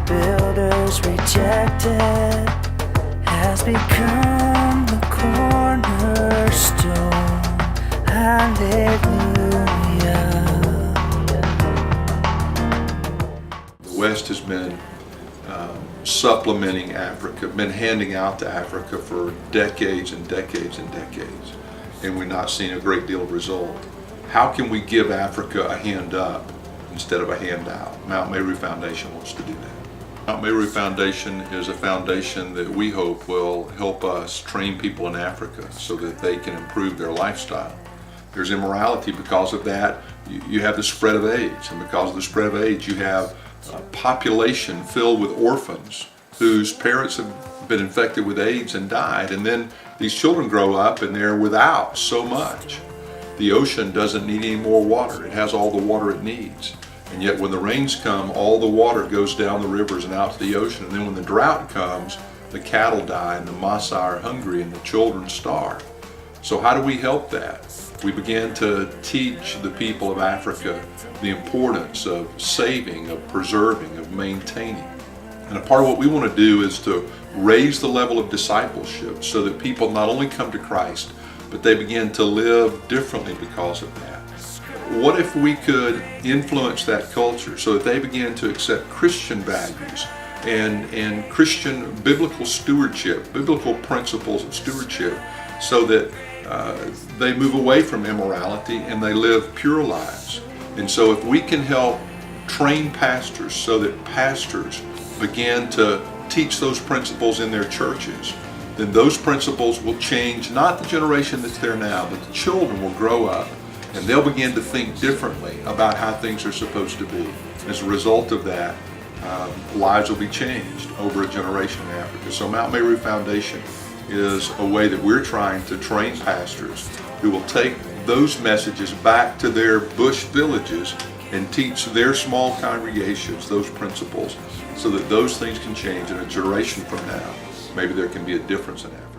builders rejected, has become the cornerstone. Hallelujah. The West has been supplementing Africa, been handing out to Africa for decades and decades and decades, and we're not seeing a great deal of result. How can we give Africa a hand up instead of a handout? Mount Meru Foundation wants to do that. Mount Meru Foundation is a foundation that we hope will help us train people in Africa so that they can improve their lifestyle. There's immorality. Because of that, you have the spread of AIDS, and because of the spread of AIDS, you have a population filled with orphans whose parents have been infected with AIDS and died, and then these children grow up and they're without so much. The ocean doesn't need any more water. It has all the water it needs. And yet when the rains come, all the water goes down the rivers and out to the ocean. And then when the drought comes, the cattle die and the Maasai are hungry and the children starve. So how do we help that? We began to teach the people of Africa the importance of saving, of preserving, of maintaining. And a part of what we want to do is to raise the level of discipleship so that people not only come to Christ, but they begin to live differently because of that. What if we could influence that culture so that they begin to accept Christian values and Christian biblical stewardship, biblical principles of stewardship, so that they move away from immorality and they live pure lives. And so if we can help train pastors so that pastors begin to teach those principles in their churches, then those principles will change not the generation that's there now, but the children will grow up and they'll begin to think differently about how things are supposed to be. As a result of that, lives will be changed over a generation in Africa. So Mount Meru Foundation is a way that we're trying to train pastors who will take those messages back to their bush villages and teach their small congregations those principles so that those things can change in a generation from now. Maybe there can be a difference in Africa.